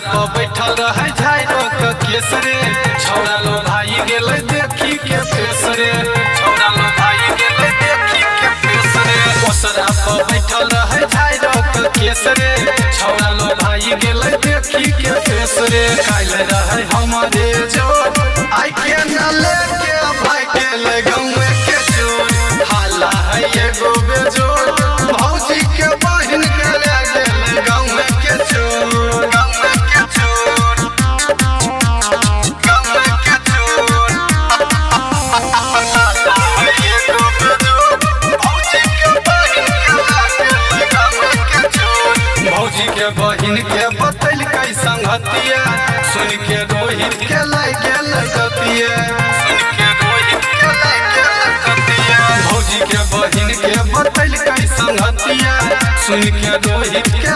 पर बैठल रहे झाइरो के केसरे छौड़ा लो भाई गेले देखी के फेसरे छौड़ा लो भाई गेले देखी के फेसरे ओसरा पर बैठल रहे झाइरो के केसरे छौड़ा लो भाई गेले देखी के फेसरे काइल रहे हमारे जोर आई के न लेके भाई के ले गाँव के चोर हाला है एगो बेजोर भौजी के बहिन के ले गेले गाँव के चोर गाँव के चोर गाँव के चोर हाला है एगो बेजोर भौजी के बहिन के ले गेले गाँव के चोर भौजी के बहिन के बतैल कई संगतिया सुन के रोहित के लाई गेल गतिया सुन के रोहित के लाई गेल गतिया भौजी के बहिन के बतैल कई संगतिया सुन के रोहित के